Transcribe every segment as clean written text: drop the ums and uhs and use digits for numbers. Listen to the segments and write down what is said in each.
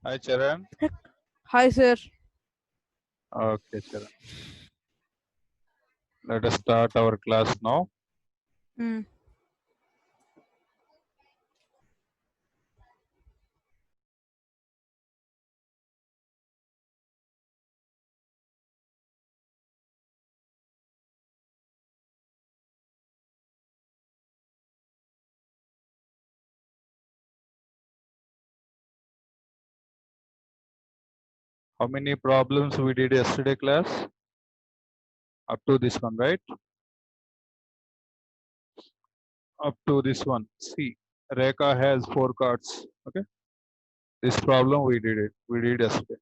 Hi, Charan. Hi, sir. Okay, Charan. Let us start our class now. Mm. How many problems we did yesterday, class? Up to this one, right? Up to this one. See, Rekha has 4 cards. Okay. This problem we did it. We did yesterday.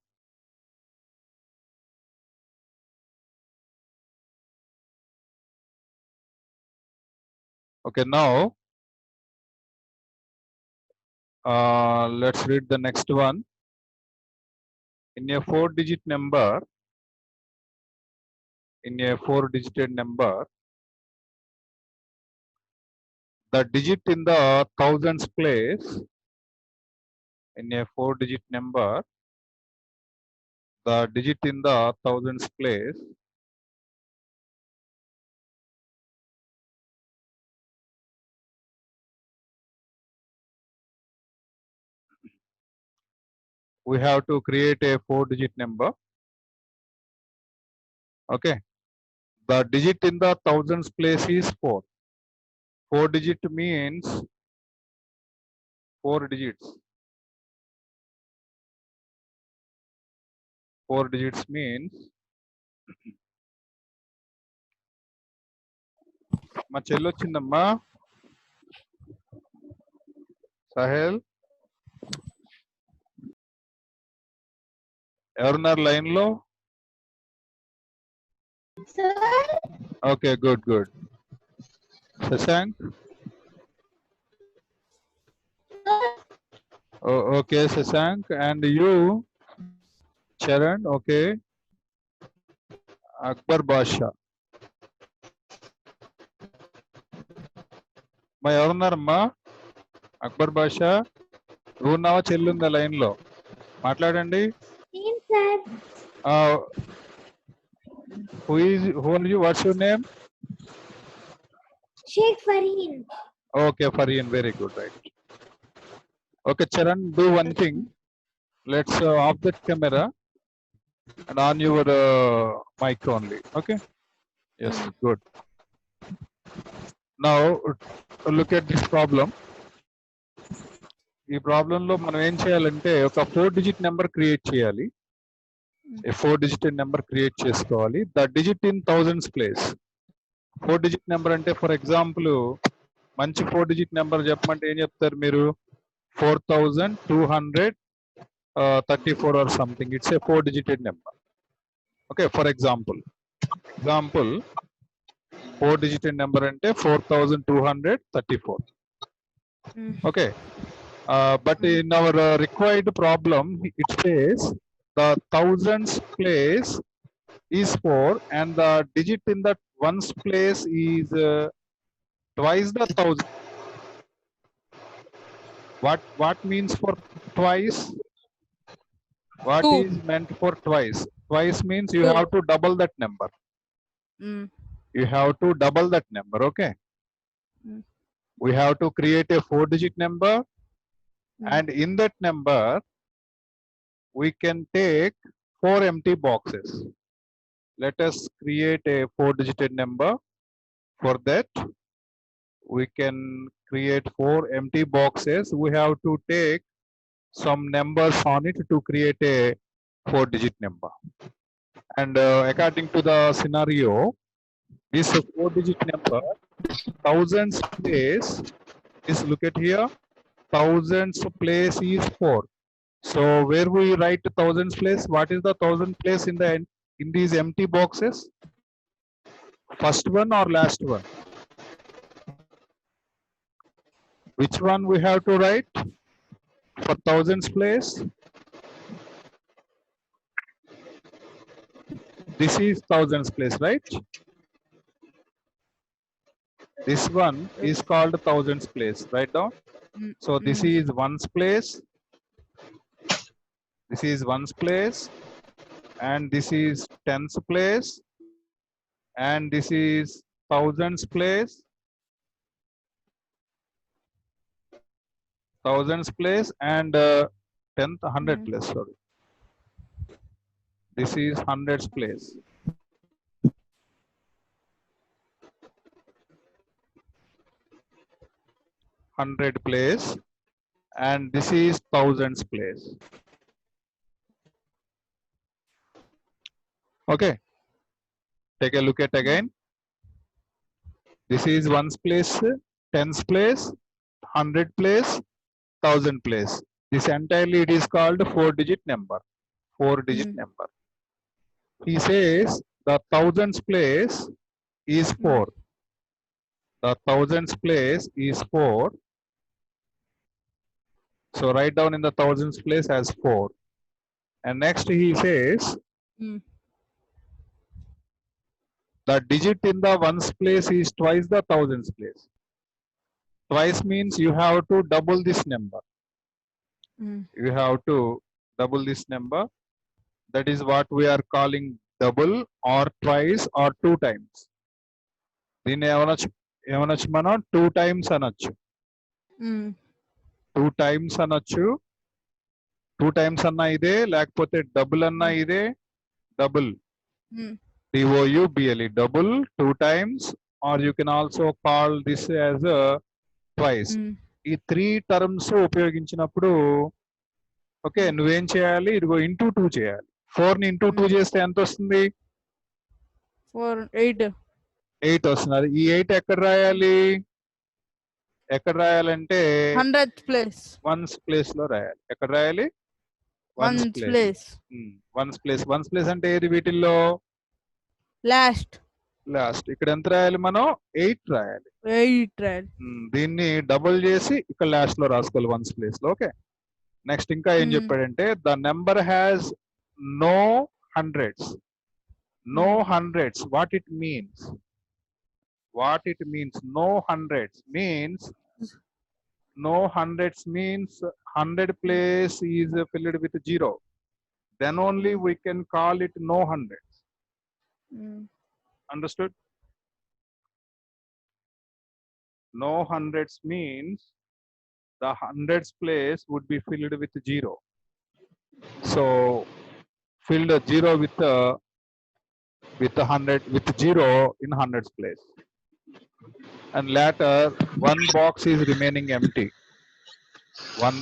Okay. Now, let's read the next one. In a 4-digit number, the digit in the thousands place. In a 4-digit number, the digit in the thousands place we have to create a 4-digit number. Okay. The digit in the thousands place is 4. 4 digit means 4 digits. 4 digits means మా చెల్లి వచ్చిందమ్మా Sahel ఎవరున్నారు line లో okay good good Shashank okay Shashank and you Charan okay Akbar Basha మా ఎవరున్నారమ్మా అక్బర్ బాషా నువ్వు ఉన్నావా చెల్లుందా line లో మాట్లాడండి who are you, what's your name? Sheikh Farheen. Okay, Farheen, very good, right. Okay, Charan, do one thing. Let's off that camera and on your mic only. Okay. Yes, good. Now look at this problem. ఈ problem లో మనం ఏం చేయాలంటే ఒక 4-digit number create చేయాలి. ఏ 4-digit number create చేసుకోవాలి. The digit in thousands place. 4-digit number అంటే for example మంచి 4-digit నెంబర్ చెప్పమంటే ఏం చెప్తారు మీరు? 4234 or something. It's a 4-digit number. Okay, for example 4-digit number ante 4234. Okay, but in our required problem it says the thousands place is 4 and the digit in that ones place is twice the thousand. What means for twice? What 2. is meant for twice? Twice means you 2. have to double that number. You have to double that number. Okay. We have to create a 4-digit number, and in that number we can take 4 empty boxes. Let us create a 4-digit number. For that we can create 4 empty boxes. We have to take some numbers on it to create a 4-digit number. And according to the scenario, this 4-digit number, thousands place is, look at here, thousands place is 4. So where we write thousands place? What is the thousand place in these empty boxes? First one or last one? Which one we have to write for thousands place? This is thousands place, right? This one is called thousands place. Write down. So this is ones place. This is ones place, and this is tens place, and this is thousands place, and tenth hundred place. Sorry, this is hundreds place. Hundred place, and this is thousands place. Okay, take a look at again. This is ones place, tens place, hundred place, thousand place. This entirely it is called 4-digit number. 4-digit number. He says the thousands place is 4. The thousands place is 4. So write down in the thousands place as 4. And next he says the digit in the ones place is twice the thousands place. Twice means you have to double this number. You have to double this number. That is what we are calling double or twice or 2 times. దీన్ని ఏమనొచ్చు మనం 2 times అనొచ్చు. 2 times అనొచ్చు. 2 times అన్నా ఇదే, లేకపోతే double అన్నా ఇదే. Double DOUBLE double 2 times, or you can also call this as twice. ఈ 3 terms ఉపయోగించినప్పుడు ఓకే నువ్వేం చేయాలి, ఇదిగో ఇంటూ 2 చేయాలి. 4 ని ఇంటూ 2 చేస్తే ఎంత వస్తుంది? 8 వస్తుంది. ఈ 8 ఎక్కడ రాయాలి? ఎక్కడ రాయాలంటే వన్స్ ప్లేస్ లో రాయాలి. ఎక్కడ రాయాలి? Ones place. వన్స్ ప్లేస్ అంటే ఏది వీటిల్లో? లాస్ట్. ఇక్కడ ఎంత రాయాలి మనం? 8 రాయాలి. దీన్ని డబుల్ చేసి ఇక్కడ లాస్ట్ లో రాసుకోవాలి వన్స్ ప్లేస్ లో. ఓకే, నెక్స్ట్ ఇంకా ఏం చెప్పాడంటే the number has no hundreds. No hundreds. What it means? No hundreds means 100 place is filled with 0. Then only we can call it no hundreds. Understood? No hundreds means the hundreds place would be filled with 0. So filled 0 with 100 with 0 in hundreds place. And later one box is remaining empty.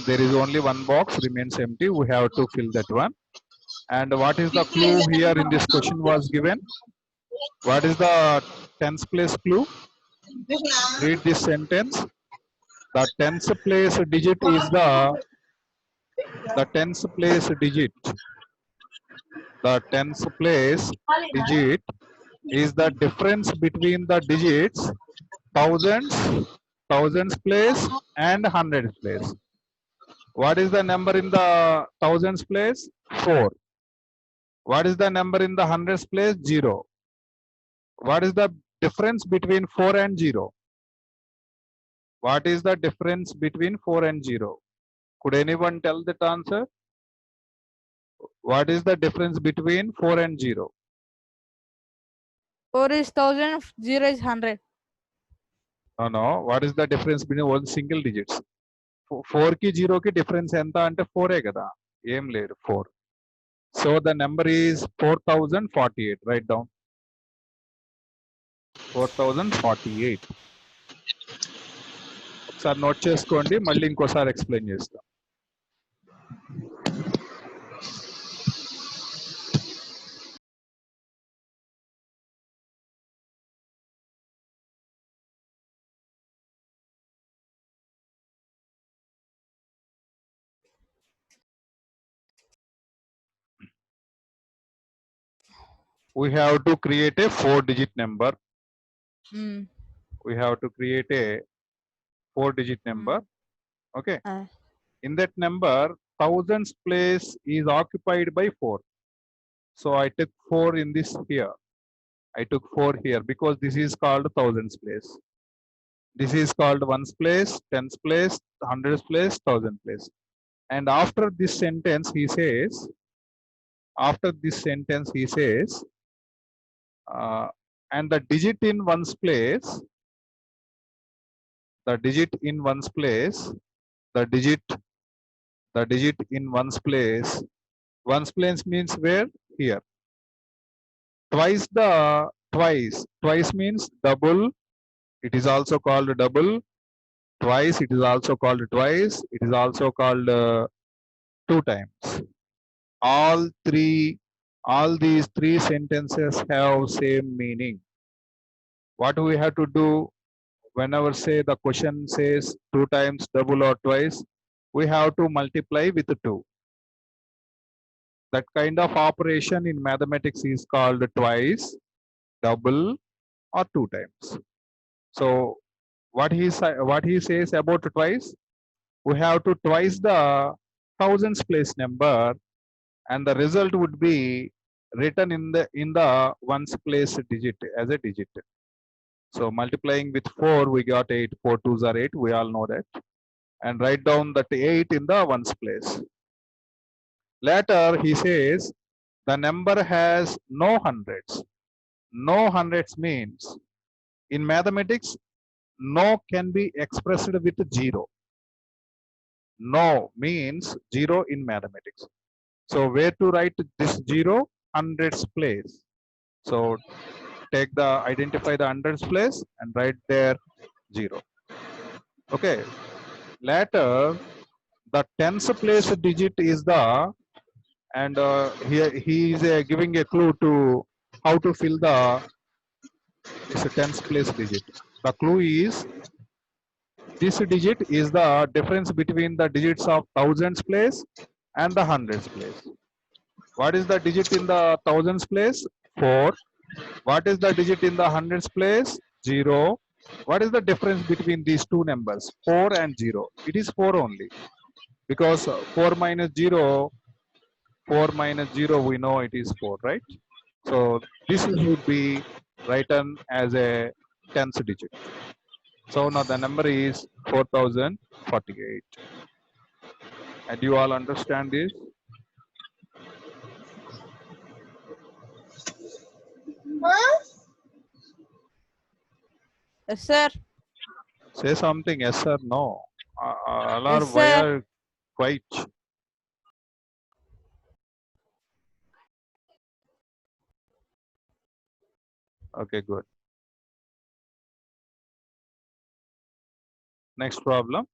There is only one box remains empty. We have to fill that one. And what is the clue here in this question was given? What is the tens place clue? Read this sentence. The tens place digit is the tens place digit. The tens place digit is the difference between the digits thousands place and hundreds place. What is the number in the thousands place? 4. What is the number in the hundreds place? 0. What is the difference between 4 and 0? What is the difference between 4 and 0? Could anyone tell that answer? What is the difference between 4 and 0? 4 is 1000, 0 is 100. No. What is the difference between one single digits? 4 ki 0 ki difference enta ante 4 e kada. Em ledu 4. So the number is 4048. Write down 4048. ఒకసారి note చేసుకోండి, మళ్ళీ ఇంకోసారి explain చేస్తా. We have to create a 4-digit number. We have to create a 4-digit number. Okay. In that number, thousands place is occupied by 4. So I took 4 in this here. I took 4 here because this is called thousands place. This is called ones place, tens place, hundreds place, thousand place. And after this sentence, he says, and the digit in one's place, the digit in one's place, the digit in one's place means where? Here. Twice means double. It is also called double. Twice, it is also called twice. It is also called 2 times. All these three sentences have same meaning. What we have to do whenever say the question says 2 times, double or twice, we have to multiply with 2. That kind of operation in mathematics is called twice, double or 2 times. So what he says about twice, we have to twice the thousands place number, and the result would be written in the ones place digit as a digit. So multiplying with 4, we got 8. 4 2s are 8. We all know that. And write down that 8 in the ones place. Later, he says the number has no hundreds. No hundreds means in mathematics, no can be expressed with 0. No means 0 in mathematics. So where to write this 0? Hundreds place. So identify the hundreds place and write there 0. Okay. Later, the tens place digit is the, and here he is giving a clue to how to fill this tens place digit. The clue is this digit is the difference between the digits of thousands place and the hundreds place. What is the digit in the thousands place? 4. What is the digit in the hundreds place? 0. What is the difference between these two numbers? 4 and 0. It is 4 only. Because 4 minus 0, we know it is 4, right? So this would be written as a tens digit. So now the number is 4048. And you all understand this? Yes, sir. Say something, yes or no. Alar, Yes, why sir. are quiet? Okay, good. Next problem.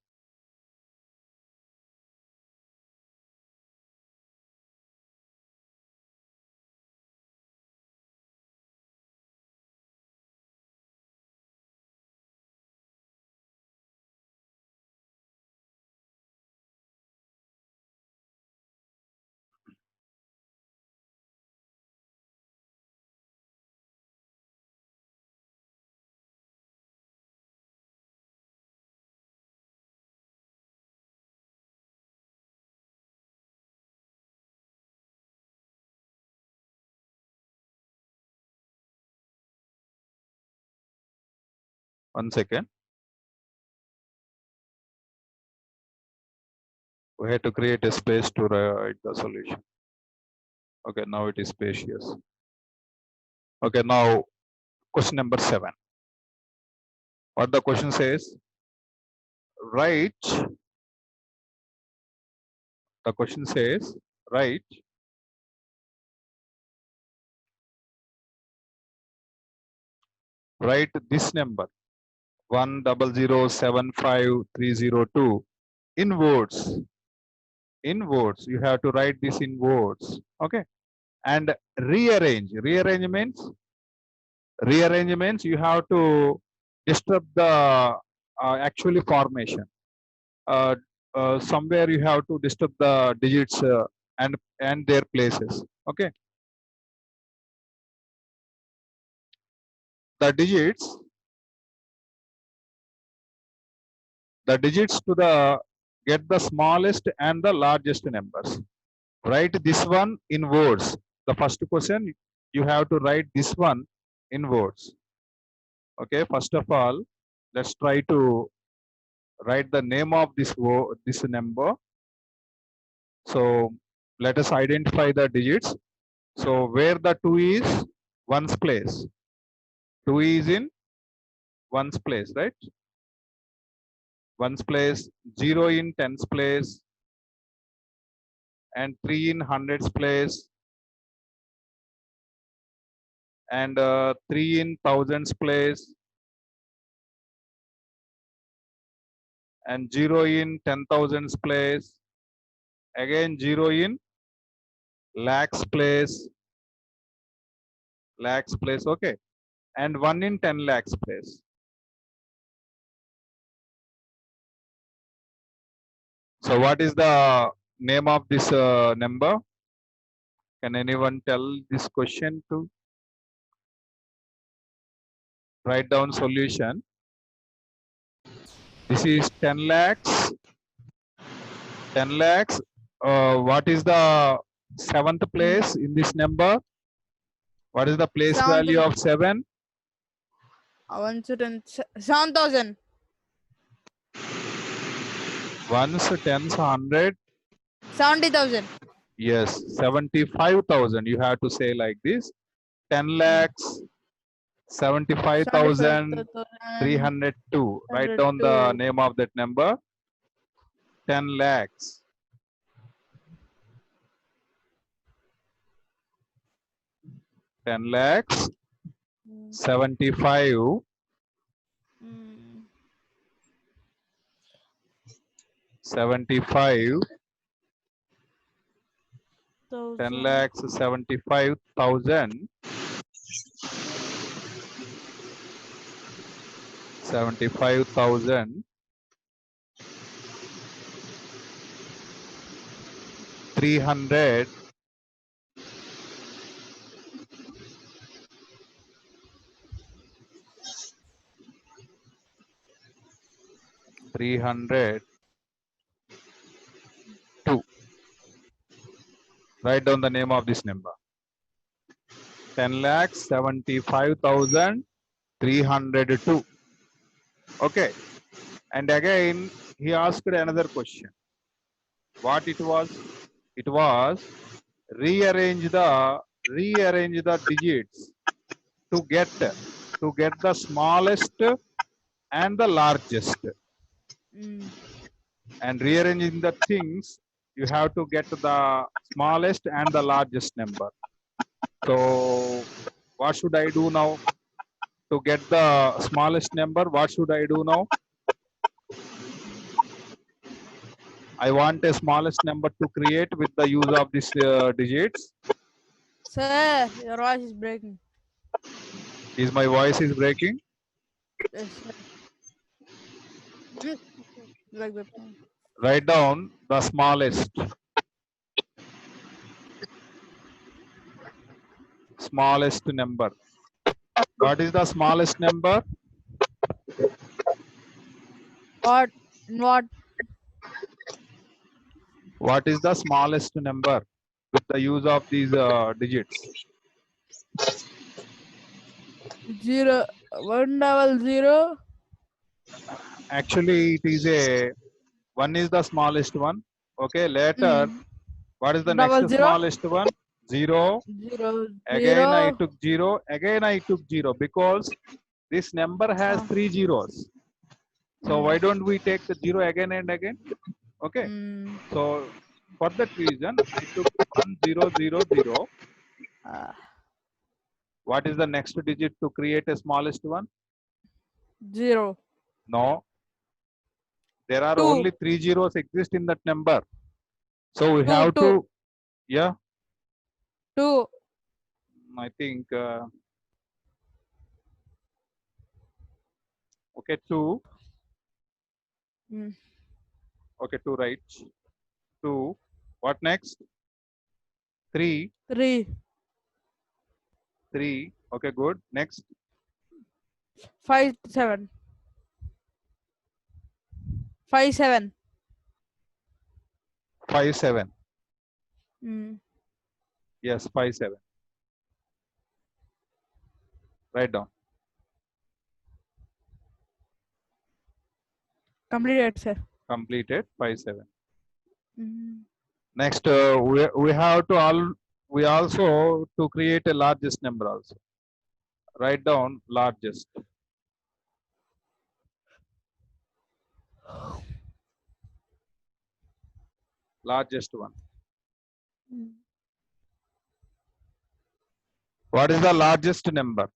One second. We had to create a space to write the solution. Okay, now it is spacious. Okay, now question number 7. What the question says? Write. The question says, write this number 10075,302 in words. In words, you have to write this in words. Okay, and rearrange. Rearrange means you have to disturb the actually formation. Somewhere you have to disturb the digits and their places. Okay, the digits to the get the smallest and the largest numbers. Write this one in words. The first question, you have to write this one in words. Okay, first of all, let's try to write the name of this number. So let us identify the digits. So where the 2 is ones place. 2 is in ones place, right? Ones place, 0 in tens place, and 3 in hundreds place, and 3 in thousands place, and 0 in 10,000s place, again 0 in lakhs place, okay, and 1 in 10 lakhs place. So what is the name of this number? Can anyone tell this question to write down solution? This is 10 lakhs. 10 lakhs. What is the seventh place in this number? What is the place value of 7? 7,000. Ones, tens, 100. 70,000. Yes, 75,000. You have to say like this. 10 lakhs, 75,302. Write down the name of that number. 10 lakhs. 10 lakhs, 75, 75, 10 lakhs, 75,000, 75,000, 300, 2. Write down the name of this number. 10 lakhs, 75,302. Okay. And again, he asked another question. What it was? It was rearrange the digits to get the smallest and the largest. And rearranging the things, you have to get the smallest and the largest number. So what should I do now? To get the smallest number, what should I do now? I want a smallest number to create with the use of these digits. Sir, your voice is breaking. Is my voice is breaking? Yes, sir. Like that. Write down the smallest. Smallest number. What is the smallest number? What? What? What is the smallest number with the use of these digits? 0, 100. Actually, it is a 1 is the smallest one. Okay, later, what is the next 00. smallest one? 0. 0, Again, I 0. took 0. Again, I took 0 because this number has 3 zeros. So why don't we take the 0 again and again? Okay. So for that reason, I took 1000. What is the next digit to create a smallest one? 0. No. There are 2. only 3 zeros exist in that number. So we 2, have 2. to, yeah, 2. I think, okay, 2. Okay, 2, right. 2. What next? 3. 3. 3. Okay, good. Next. 5, 7. 5, 7. 5, 7. Yes, 5, 7. Write down. Completed, sir. Completed. 5, 7. Next, we have to we also to create a largest number also. Write down largest. Largest one. What is the largest number?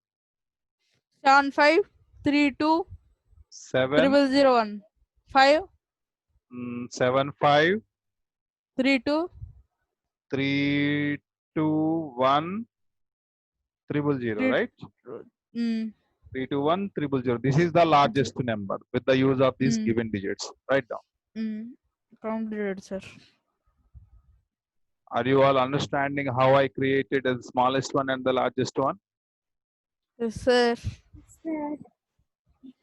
7532 7 0001 5 7 5 32 3 2 1 000, Three- right? mm, 3 2 1 000. This is the largest number with the use of these Mm. given digits. Write down. Completed, sir. Are you all understanding how I created the smallest one and the largest one? Yes, sir.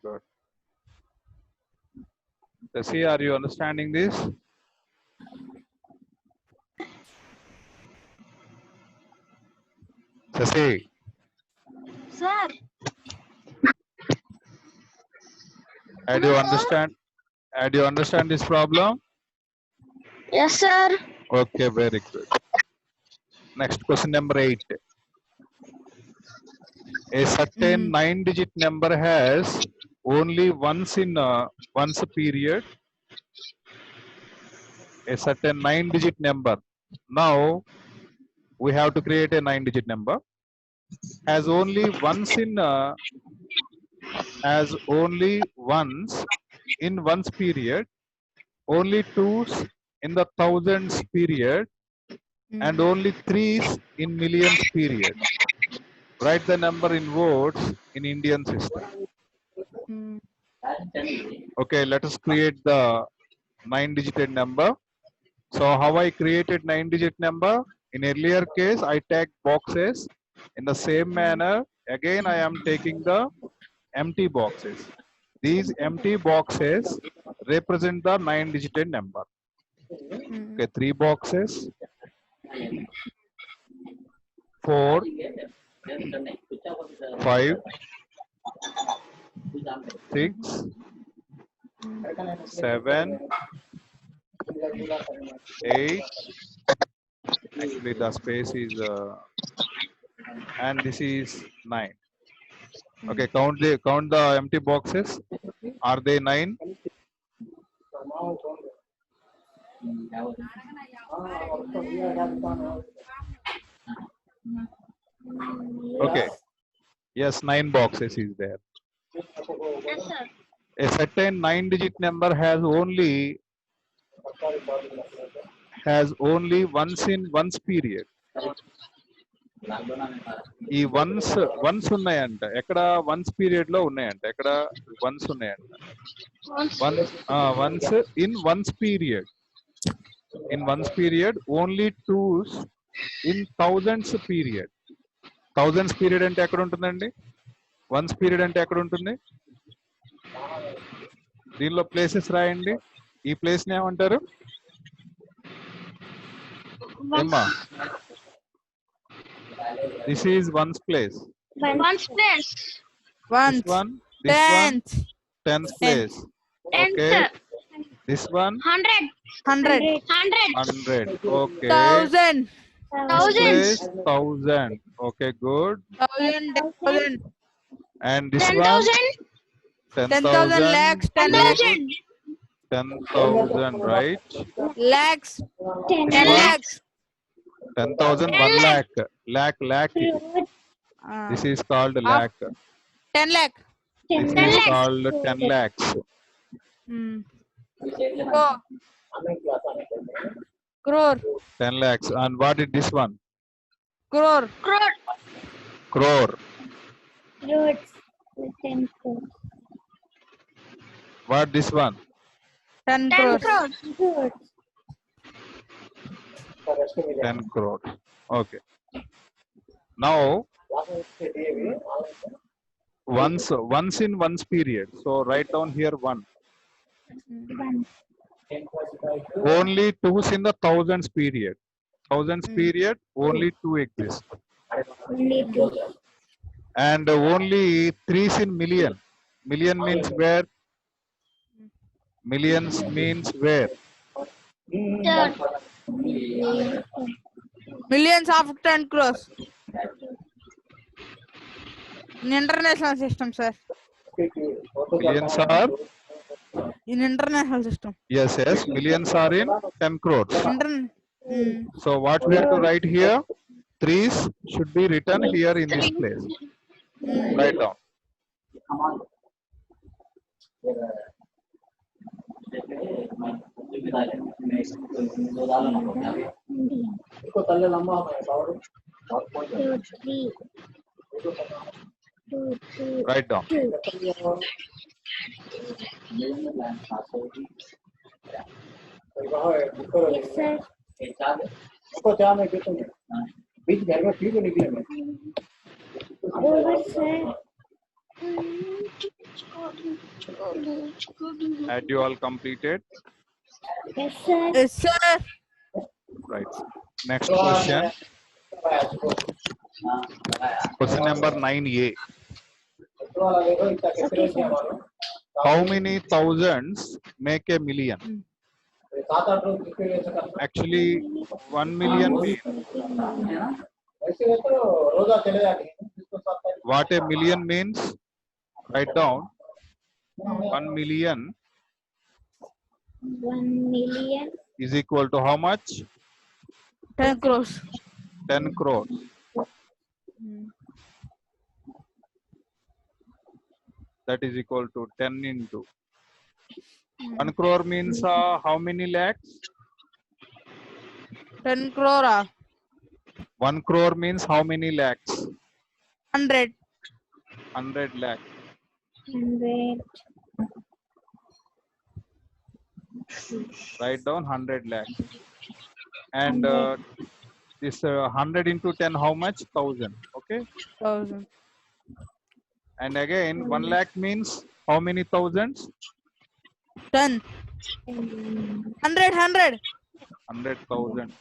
Good. Tessie, are you understanding this? Tessie, Sir. do you understand this problem? Yes, sir. Okay, very good. Next question number 8. A certain 9-digit number has only once in once a period. A certain 9-digit number. Now we have to create a 9-digit number. Has only once in once period. Only twos in the thousands period, and only threes in millions period. Write the number in words in Indian system. Okay, let us create the 9-digit number. So how I created 9-digit number? In earlier case, I take boxes. In the same manner, again I am taking the empty boxes. These empty boxes represent the 9-digit number. Okay, 3 boxes, 4, 5, 6, 7, 8. Actually, the space is and this is 9. Okay, count the empty boxes. Are they 9? Okay. Yes, 9 boxes is there. Yes, sir. A certain 9-digit number has only once in once period. ఈ once ఉన్నాయంట ఎక్కడ once period లో ఉన్నాయంట ఎక్కడ once ఉన్నాయంట once in once period only twos in thousands period అంటే ఎక్కడ ఉంటుందండి వన్స్ పీరియడ్ అంటే ఎక్కడ ఉంటుంది దీనిలో ప్లేసెస్ రాయండి ఈ ప్లేస్ ని ఏమంటారు ఏమ్మా this is one's place One's place. Once. this one Tenth. 10th place okay this one 100. 100. okay 1000. place 1000 okay good 1000. and this 10,000. 10,000 lakhs. 10 lakhs. 10,000 right Lakhs. 10 10 lakhs. 10,000 1 lakh this is called lakh 10 lakh. this 10 is lakhs. called 10 lakhs Crore. 10 lakhs and what is this one Crore. crore Roads. 10 crores. what this one 10 10 crores. crores. 10 crore okay now once in once period so write down here 1 only twos in the thousands period period only 2 exist Only 2. and only threes in million means where millions means where Sir. Millions of 10 crores. In international system, sir. Millions are, In international system. yes, millions are in 10 crores. So what we have to write here? Threes should be written here in this place. Write down. Three. Two. Write down. Yes, sir. Over, sir. Had you all completed? Yes, sir. Yes, sir. Right. Next question. Question number 9A. Okay, sir. How many thousands make a million? Actually, 1 million means what a million means. Write down. 1 million 1 million. is equal to how much? 10 crores. 10 crores. That is equal to 10 into 1 crore means how many lakhs? 10 crore. 1 crore means how many lakhs? 100. 100 lakhs. 100. Write down 100 lakhs. And this 100 into 10, how much? 1000. Okay. 1000. And again, 1 lakh means how many thousands? 10. 100. 100. 100,000.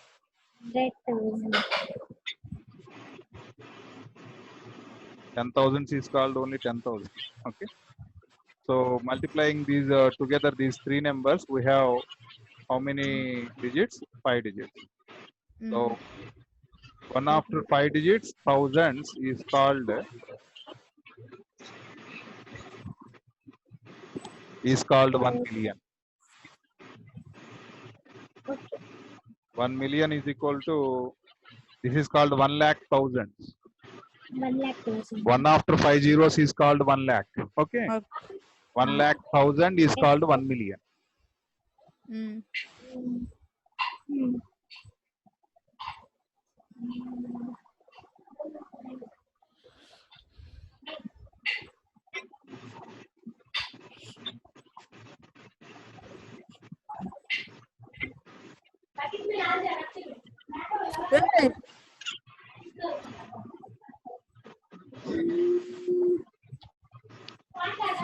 100,000. 10,000 is called only 10,000. Okay. So multiplying these together, these three numbers, we have how many digits? 5 digits. So 1 after 5 digits, thousands is called 1 million. 1 million is equal to, this is called 1 lakh thousands. 100,000. 1 after 5 zeros is called 1 lakh. Okay. 1 lakh thousand is called 1 million.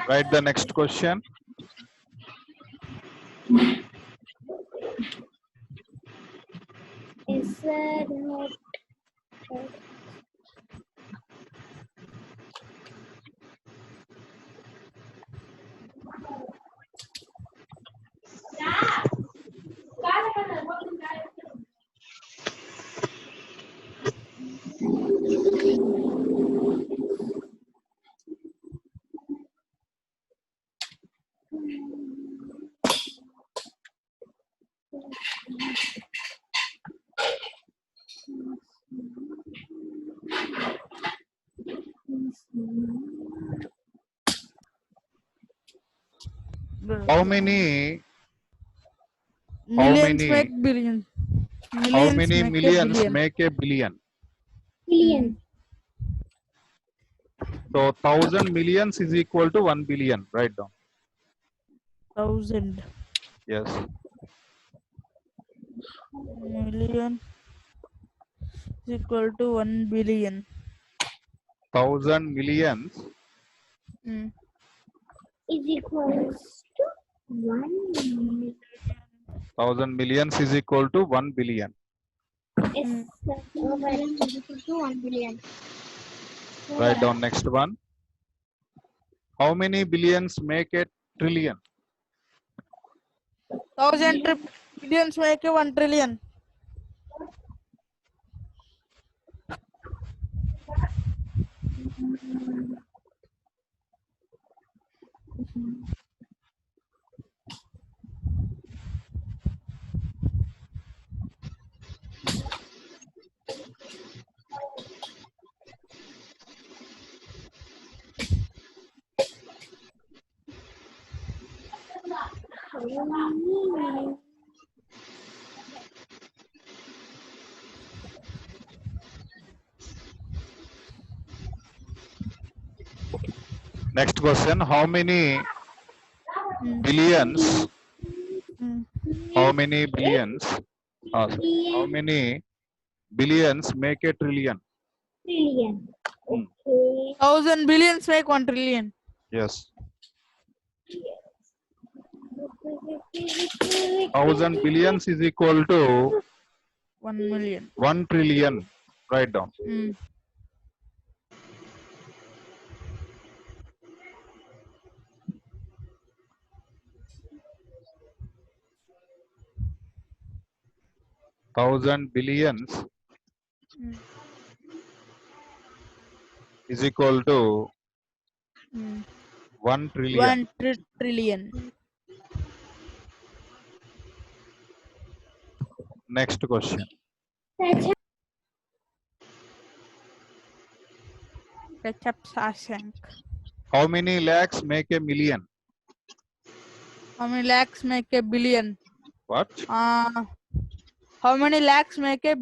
Write the next question. Yes, sir. Not. How many Millions make billions. how many make millions a billion. make a billion? Billion. So 1000 millions is equal to 1 billion. Write down. 1000 Yes. million is equal to 1 billion. 1000 millions Is equals to 1 million. 1000 millions is equal to 1 billion. Yes, sir. Is equal to 1 billion. Write down next one. How many billions make a trillion? 1000 billions make a 1 trillion. Next question, how many billions, how many billions, how many billions make a trillion? Trillion. Hmm. Okay. 1,000 billions make 1 trillion. Yes. 1,000 billions is equal to 1 million. 1 trillion. Write down. Mm. Thousand billions is equal to 1 trillion. 1 trillion. Next question. Ketchup Shashank. How many lakhs make a million? How many lakhs make a billion? What? How many lakhs make a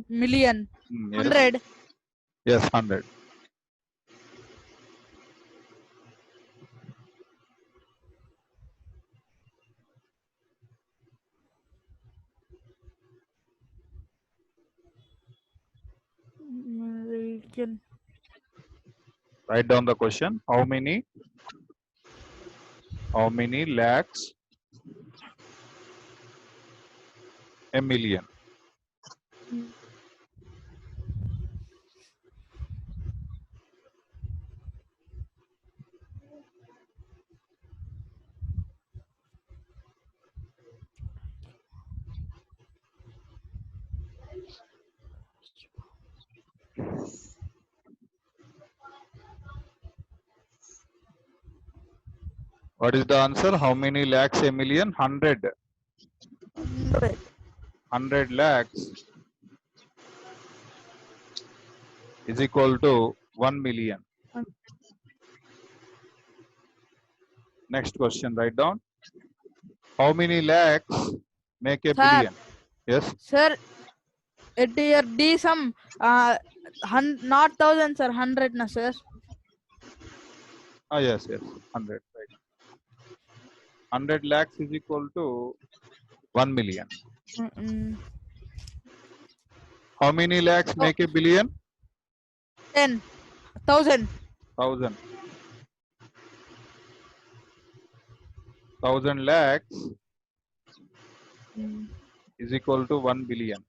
million? Yes. 100. Yes, 100. Million. Write down the question. How many lakhs a million? What is the answer? How many lakhs a million? 100. 100 lakhs is equal to 1 million. Next question, write down. How many lakhs make a billion? Yes. Sir, at your D sum, not thousands, sir, 100 na, sir. Yes, 100. Right. 100 lakhs is equal to 1 million. How many lakhs make a billion? 10,000. 1,000. 1,000 lakhs is equal to 1 billion.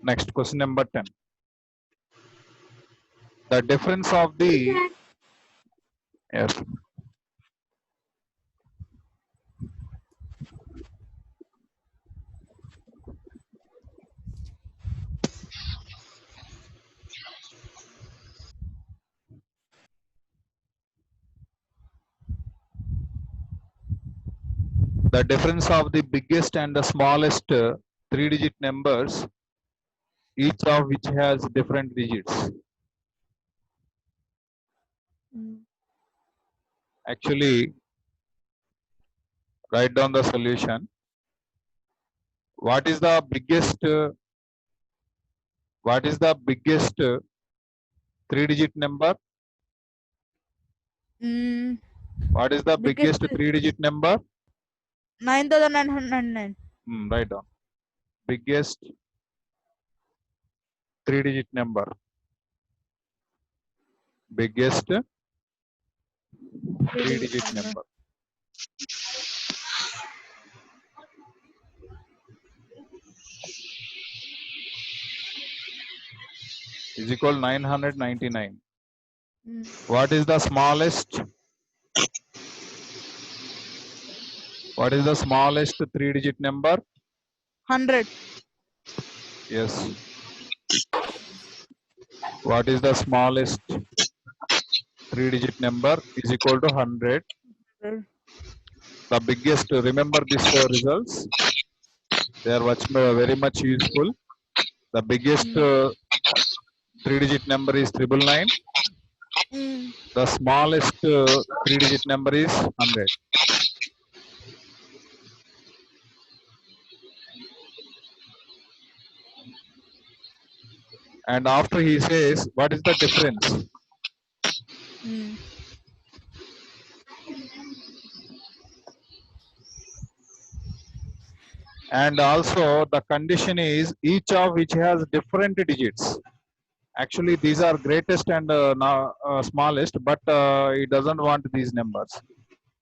Next question number 10. The difference of the yes. The difference of the biggest and the smallest three-digit numbers, each of which has different digits. Actually, write down the solution. What is the biggest three-digit number? What is the biggest three-digit number? 9,909. Write down. Biggest three-digit number. Biggest three-digit number. Is equal 999. What is the smallest What is the smallest 3-digit number? 100. Yes. What is the smallest 3-digit number is equal to 100. The biggest, remember this results. They are very much useful. The biggest 3-digit number is 999. The smallest 3-digit number is 100. And after he says, what is the difference? And also the condition is each of which has different digits. Actually, these are greatest and smallest, but he doesn't want these numbers.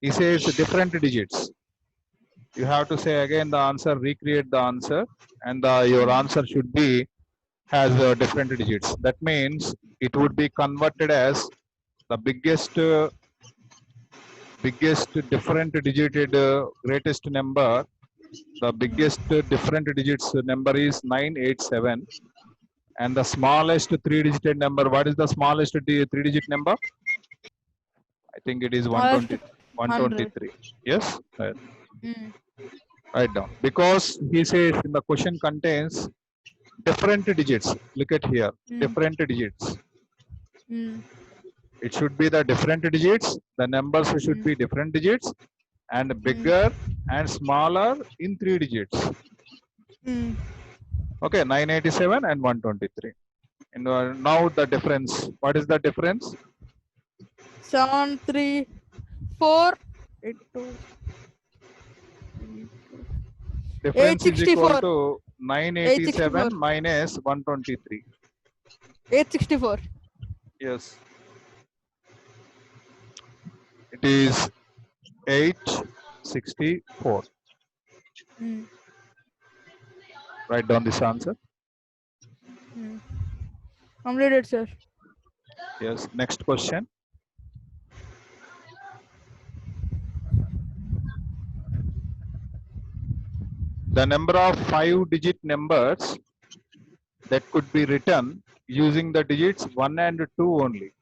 He says different digits. You have to say again the answer, recreate the answer, and your answer should be has different digits. That means it would be converted as the biggest different digited greatest number. The biggest different digits number is 987. And the smallest 3-digit number, what is the smallest 3-digit number? I think it is 123. Yes? Right. Write down. Because he says in the question contains different digits. Look at here. Different digits. It should be the different digits. The numbers should be different digits. And bigger and smaller in 3 digits. Okay, 987 and 123. And now the difference. What is the difference? 734. Difference is equal 864. to 987 864. minus 123. 864. Yes. It is 864. Write down this answer. Completed, sir. Yes. Next question. The number of 5-digit numbers that could be written using the digits 1 and 2 only.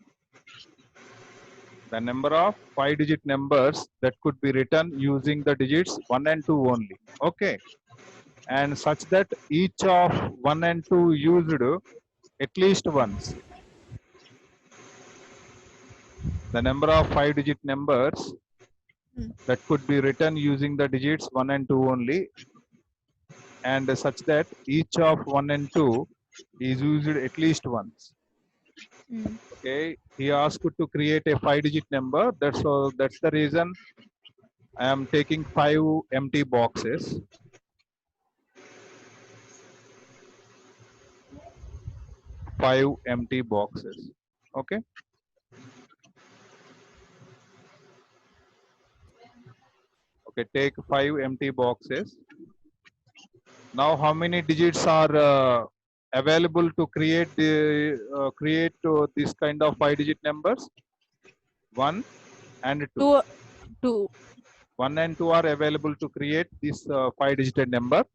The number of 5-digit numbers that could be written using the digits 1 and 2 only. Okay. And such that each of 1 and 2 used at least once. The number of 5-digit numbers that could be written using the digits 1 and 2 only, and such that each of 1 and 2 is used at least once. Okay, he asked to create a 5-digit number. That's the reason I am taking 5 empty boxes. 5 empty boxes. Okay. Okay, take 5 empty boxes. Now, how many digits are available to create this kind of 5-digit numbers? 1 and 2. 2. 1 and 2 are available to create this 5-digit number.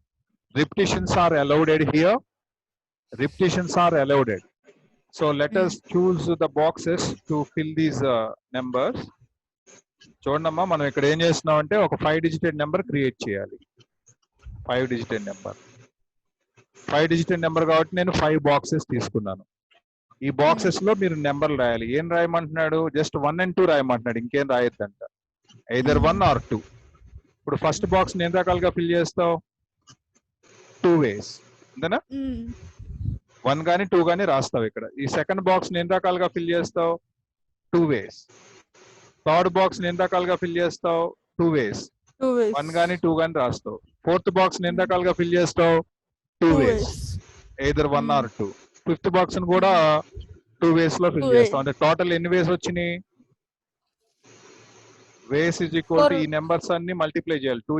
Repetitions are allowed here. Repetitions are allowed. So let us choose the boxes to fill these numbers. చూడమ్మా మనం ఇక్కడ ఏం చేస్తున్నాం అంటే ఒక 5-digit number create చేయాలి. 5-digit number. 5-digit number కాబట్టి నేను 5 బాక్సెస్ తీసుకున్నాను. ఈ బాక్సెస్ లో మీరు నెంబర్లు రాయాలి. ఏం రాయమంటున్నాడు? Just 1 and 2 రాయమంటున్నాడు. ఇంకేం రాయొద్దంట. Either 1 or 2. ఇప్పుడు ఫస్ట్ బాక్స్ ఎన్ని రకాలుగా ఫిల్ చేస్తావు? 2 ways. అంతేనా? 1 కానీ 2 కానీ రాస్తావు ఇక్కడ. ఈ సెకండ్ బాక్స్ ఎన్ని రకాలుగా ఫిల్ చేస్తావు? 2 ways. థర్డ్ బాక్స్ ఎన్ని రకాలుగా ఫిల్ చేస్తావు? 2 ways. 1 కానీ 2 కానీ రాస్తావు. ఫోర్త్ బాక్స్ ఎన్ని రకాలుగా ఫిల్ చేస్తావు? 2 ways. Either 1 or 2. Fifth box కూడా 2 ways లో ఫిల్ చేస్తాం. అంటే టోటల్ ఎన్ని వేస్ వచ్చినాయి? వేస్ ఈజ్ ఈక్వల్ టు ఈ నెంబర్స్ అన్ని మల్టిప్లై చేయాలి. 2